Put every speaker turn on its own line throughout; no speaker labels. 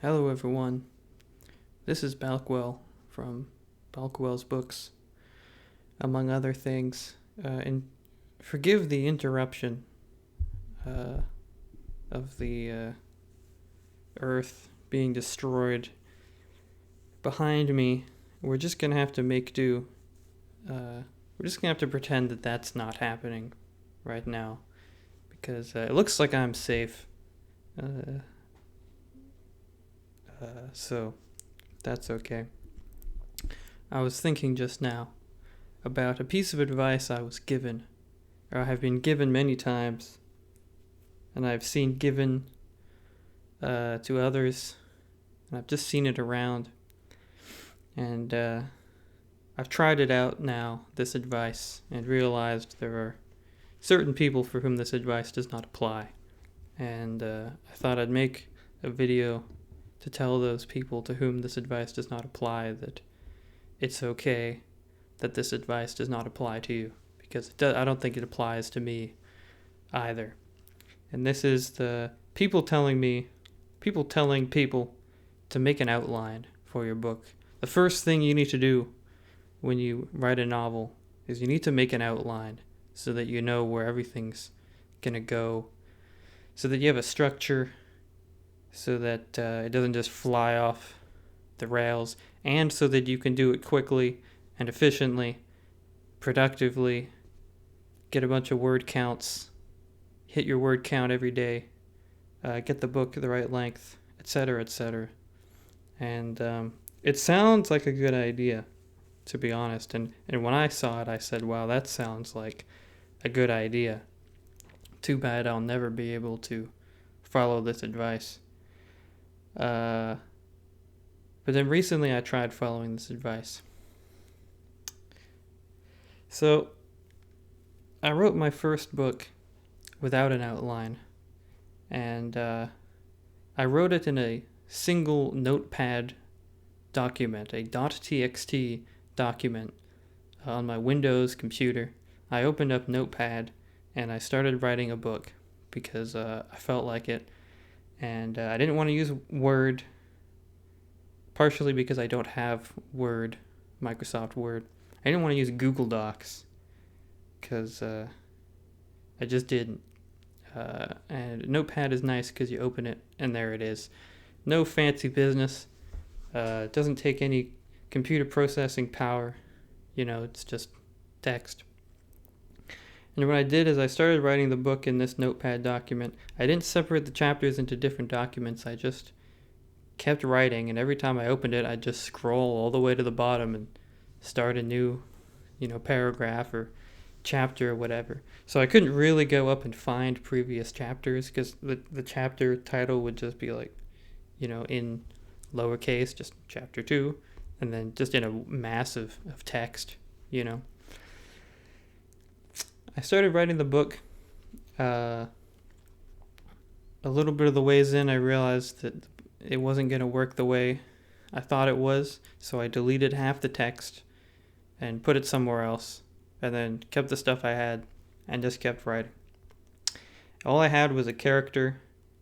Hello, everyone. This is Balkwell from Balkwell's Books, among other things. And forgive the interruption of the Earth being destroyed. Behind me, we're just going to have to make do. We're just going to have to pretend that that's not happening right now. Because it looks like I'm safe. So that's okay. I was thinking just now about a piece of advice I was given, or I have been given many times, and I've seen given to others, and I've just seen it around, and I've tried it out now, this advice, and realized there are certain people for whom this advice does not apply, and I thought I'd make a video to tell those people to whom this advice does not apply that it's okay that this advice does not apply to you, because I don't think it applies to me either. And this is the people telling people to make an outline for your book. The first thing you need to do when you write a novel is you need to make an outline so that you know where everything's going to go, so that you have a structure, so that it doesn't just fly off the rails, and so that you can do it quickly and efficiently, productively, get a bunch of word counts, hit your word count every day, get the book the right length, etc., etc. And it sounds like a good idea, to be honest. And when I saw it, I said, wow, that sounds like a good idea. Too bad I'll never be able to follow this advice. But then recently I tried following this advice. So I wrote my first book without an outline, and I wrote it in a single notepad document, a .txt document on my Windows computer. I opened up Notepad and I started writing a book because I felt like it, and I didn't want to use Word, partially because I don't have Word, Microsoft Word. I didn't want to use Google Docs because I just didn't. And Notepad is nice because you open it and there it is. No fancy business. It doesn't take any computer processing power. It's just text. And what I did is I started writing the book in this Notepad document. I didn't separate the chapters into different documents. I just kept writing, and every time I opened it, I'd just scroll all the way to the bottom and start a new, paragraph or chapter or whatever. So I couldn't really go up and find previous chapters because the chapter title would just be like, in lowercase, just chapter 2, and then just in a mass of text, I started writing the book. A little bit of the ways in, I realized that it wasn't going to work the way I thought it was, so I deleted half the text and put it somewhere else, and then kept the stuff I had and just kept writing. All I had was a character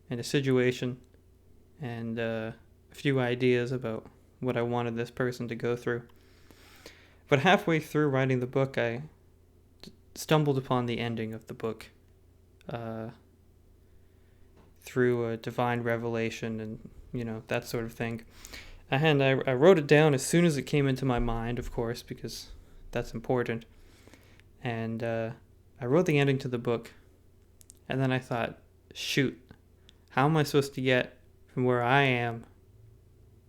and a situation and a few ideas about what I wanted this person to go through. But halfway through writing the book, I stumbled upon the ending of the book through a divine revelation and, that sort of thing. And I wrote it down as soon as it came into my mind, of course, because that's important. And I wrote the ending to the book. And then I thought, shoot, how am I supposed to get from where I am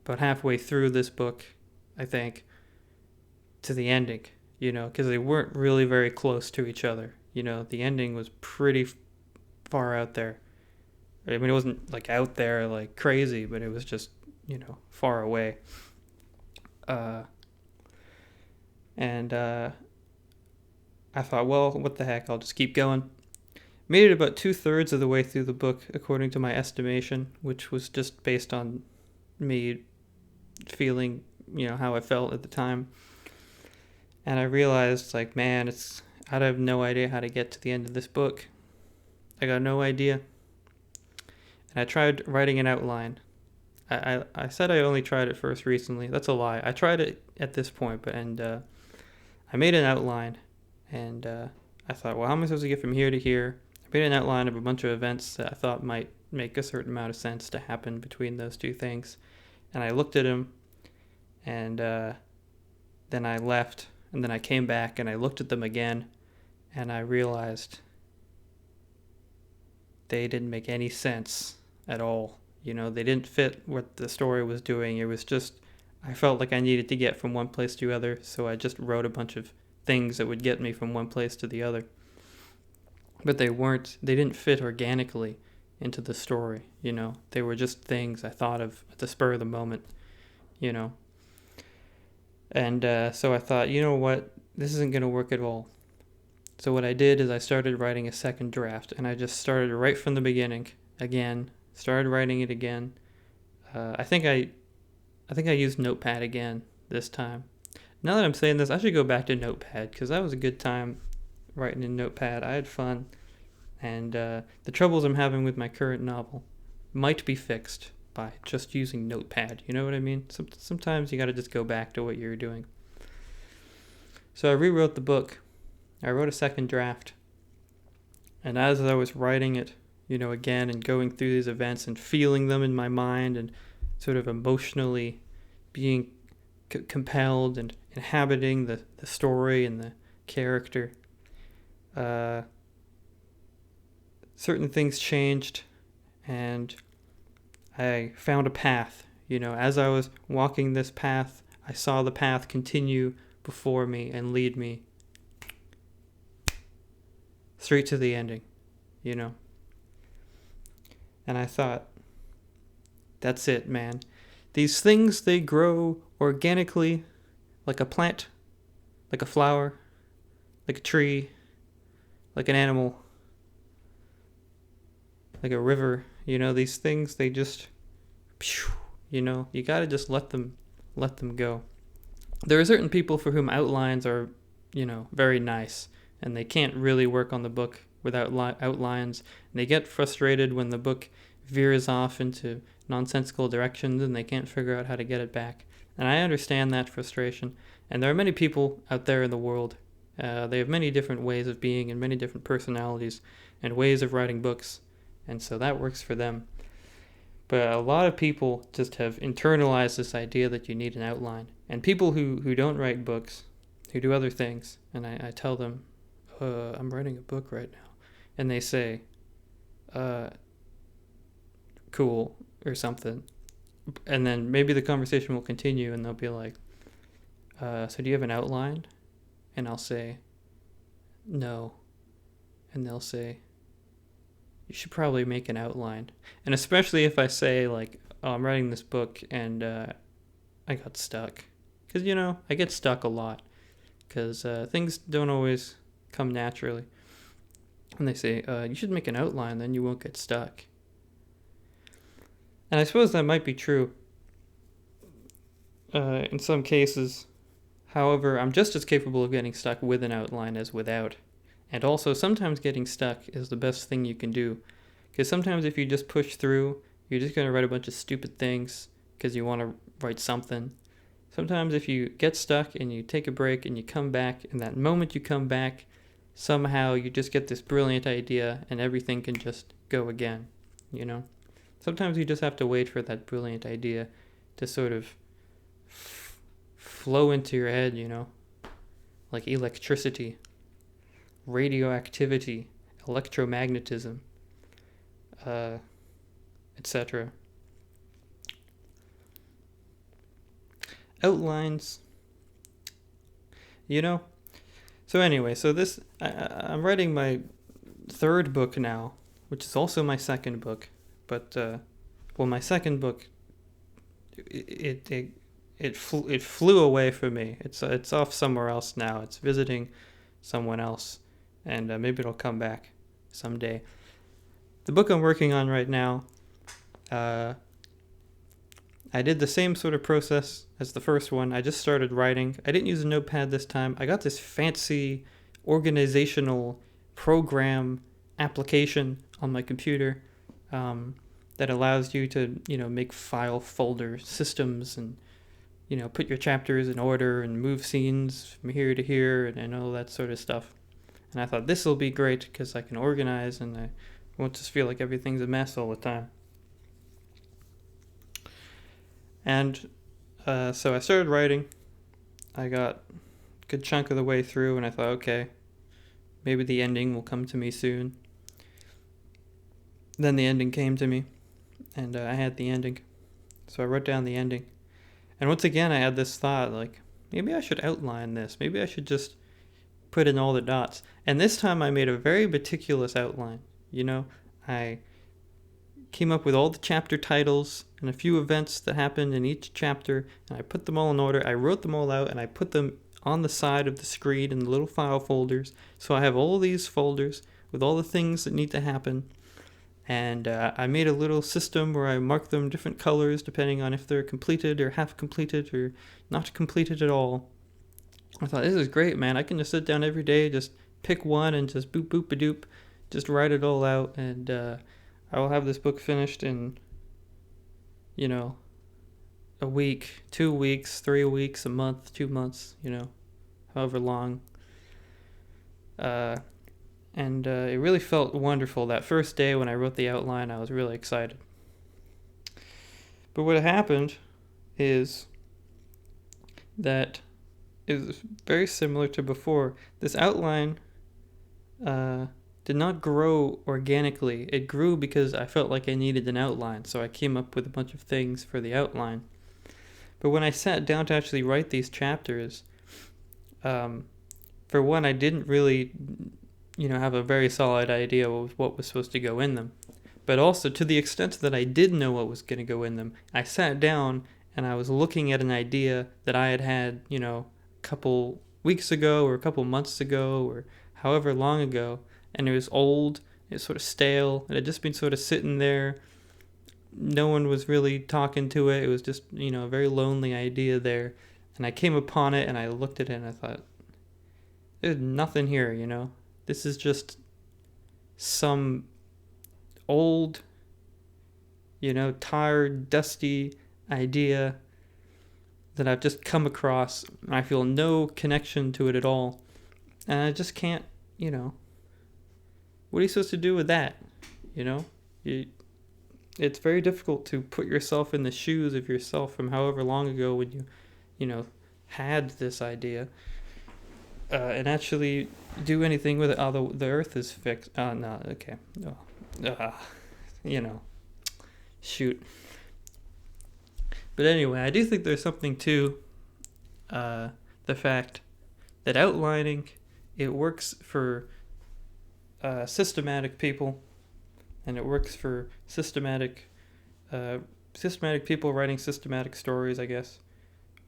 about halfway through this book, I think, to the ending? Because they weren't really very close to each other. The ending was pretty far out there. I mean, it wasn't like out there like crazy, but it was just, far away. And I thought, well, what the heck, I'll just keep going. Made it about 2/3 of the way through the book, according to my estimation, which was just based on me feeling, how I felt at the time. And I realized, like, man, I have no idea how to get to the end of this book. I got no idea. And I tried writing an outline. I said I only tried it first recently. That's a lie. I tried it at this point, but I made an outline, and I thought, well, how am I supposed to get from here to here? I made an outline of a bunch of events that I thought might make a certain amount of sense to happen between those two things, and I looked at them, and then I left, and then I came back and I looked at them again, and I realized they didn't make any sense at all. You know, they didn't fit what the story was doing. It was just, I felt like I needed to get from one place to the other, so I just wrote a bunch of things that would get me from one place to the other. But they didn't fit organically into the story, you know. They were just things I thought of at the spur of the moment, you know. And so I thought, you know what, this isn't going to work at all. So what I did is I started writing a second draft, and I just started right from the beginning again. Started writing it again. I think I used Notepad again this time. Now that I'm saying this, I should go back to Notepad because that was a good time writing in Notepad. I had fun, and the troubles I'm having with my current novel might be fixed by just using Notepad. You know what I mean? Sometimes you got to just go back to what you're doing. So I rewrote the book. I wrote a second draft, and as I was writing it, you know, again, and going through these events and feeling them in my mind and sort of emotionally being compelled and inhabiting the story and the character, certain things changed, and I found a path. You know, as I was walking this path, I saw the path continue before me and lead me straight to the ending, you know. And I thought, that's it, man. These things, they grow organically, like a plant, like a flower, like a tree, like an animal, like a river. You know, these things, they just, you know, you gotta just let them go. There are certain people for whom outlines are, you know, very nice, and they can't really work on the book without outlines. And they get frustrated when the book veers off into nonsensical directions and they can't figure out how to get it back. And I understand that frustration. And there are many people out there in the world. They have many different ways of being and many different personalities and ways of writing books. And so that works for them. But a lot of people just have internalized this idea that you need an outline. And people who don't write books, who do other things, and I tell them, I'm writing a book right now. And they say, cool, or something. And then maybe the conversation will continue and they'll be like, so do you have an outline? And I'll say, no. And they'll say, you should probably make an outline. And especially if I say, like, oh, I'm writing this book and I got stuck. Because, you know, I get stuck a lot. Because things don't always come naturally. And they say, you should make an outline, then you won't get stuck. And I suppose that might be true in some cases. However, I'm just as capable of getting stuck with an outline as without. And also, sometimes getting stuck is the best thing you can do. Because sometimes if you just push through, you're just going to write a bunch of stupid things because you want to write something. Sometimes if you get stuck and you take a break and you come back, and that moment you come back, somehow you just get this brilliant idea and everything can just go again, you know? Sometimes you just have to wait for that brilliant idea to sort of flow into your head, you know? Like electricity, radioactivity, electromagnetism, etc. Outlines, you know? So anyway, I'm writing my third book now, which is also my second book. But, my second book, it flew away from me. It's off somewhere else now. It's visiting someone else, and maybe it'll come back someday. The book I'm working on right now, I did the same sort of process as the first one. I just started writing. I didn't use a notepad this time. I got this fancy organizational program application on my computer that allows you to, make file folder systems and, put your chapters in order and move scenes from here to here and all that sort of stuff. And I thought this will be great because I can organize and I won't just feel like everything's a mess all the time. And so I started writing. I got a good chunk of the way through and I thought, okay, maybe the ending will come to me soon. Then the ending came to me and I had the ending. So I wrote down the ending. And once again, I had this thought, like, maybe I should outline this. Maybe I should just put in all the dots. And this time I made a very meticulous outline. I came up with all the chapter titles and a few events that happened in each chapter, and I put them all in order. I wrote them all out, and I put them on the side of the screen in the little file folders. So I have all these folders with all the things that need to happen. And I made a little system where I mark them different colors depending on if they're completed or half completed or not completed at all. I thought, this is great, man. I can just sit down every day, just pick one and just boop, boop, a doop, just write it all out. And I will have this book finished in, a week, 2 weeks, 3 weeks, a month, 2 months, however long. And it really felt wonderful. That first day when I wrote the outline, I was really excited. But what happened is that it was very similar to before. This outline did not grow organically. It grew because I felt like I needed an outline, so I came up with a bunch of things for the outline. But when I sat down to actually write these chapters, for one, I didn't really have a very solid idea of what was supposed to go in them. But also, to the extent that I did know what was going to go in them, I sat down and I was looking at an idea that I had a couple weeks ago or a couple months ago or however long ago, and it was old, it was sort of stale, it had just been sort of sitting there. No one was really talking to it. It was just, a very lonely idea there. And I came upon it and I looked at it and I thought, there's nothing here, This is just some old, tired, dusty idea that I've just come across. And I feel no connection to it at all. And I just can't, what are you supposed to do with that? It's very difficult to put yourself in the shoes of yourself from however long ago when you had this idea. And actually do anything with it. Oh, the earth is fixed. No, okay. Shoot. But anyway, I do think there's something to the fact that outlining, it works for systematic people, and it works for systematic people writing systematic stories, I guess.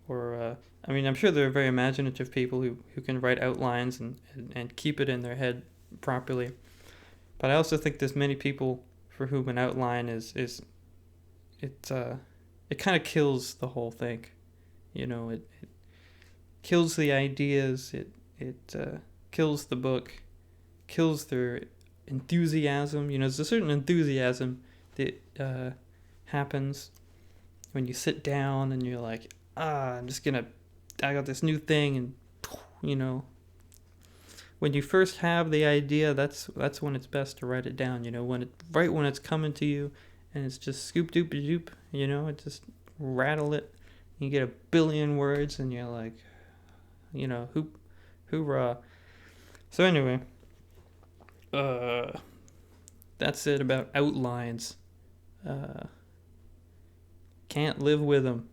Or I'm sure there are very imaginative people who can write outlines and keep it in their head properly. But I also think there's many people for whom an outline it kind of kills the whole thing. It kills the ideas. It kills the book, kills their enthusiasm. There's a certain enthusiasm that happens when you sit down and you're like, I got this new thing, and when you first have the idea, that's when it's best to write it down. When it's coming to you, and it's just scoop doop doop. It just rattle it. You get a billion words, and you're like, hoorah. So anyway, that's it about outlines. Can't live with them.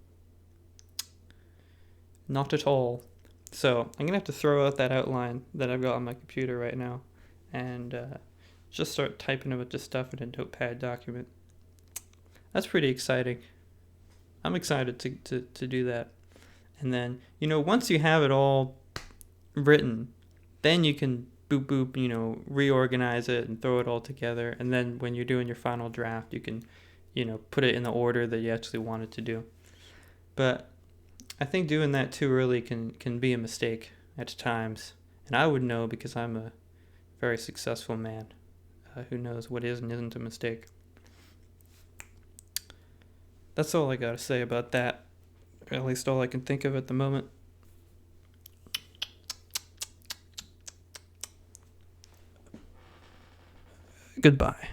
Not at all. So I'm going to have to throw out that outline that I've got on my computer right now and just start typing a bunch of stuff in a notepad document. That's pretty exciting. I'm excited to do that. And then, once you have it all written, then you can boop, boop, reorganize it and throw it all together. And then when you're doing your final draft, you can, put it in the order that you actually want it to do. But I think doing that too early can be a mistake at times. And I would know because I'm a very successful man who knows what is and isn't a mistake. That's all I gotta say about that. At least all I can think of at the moment. Goodbye.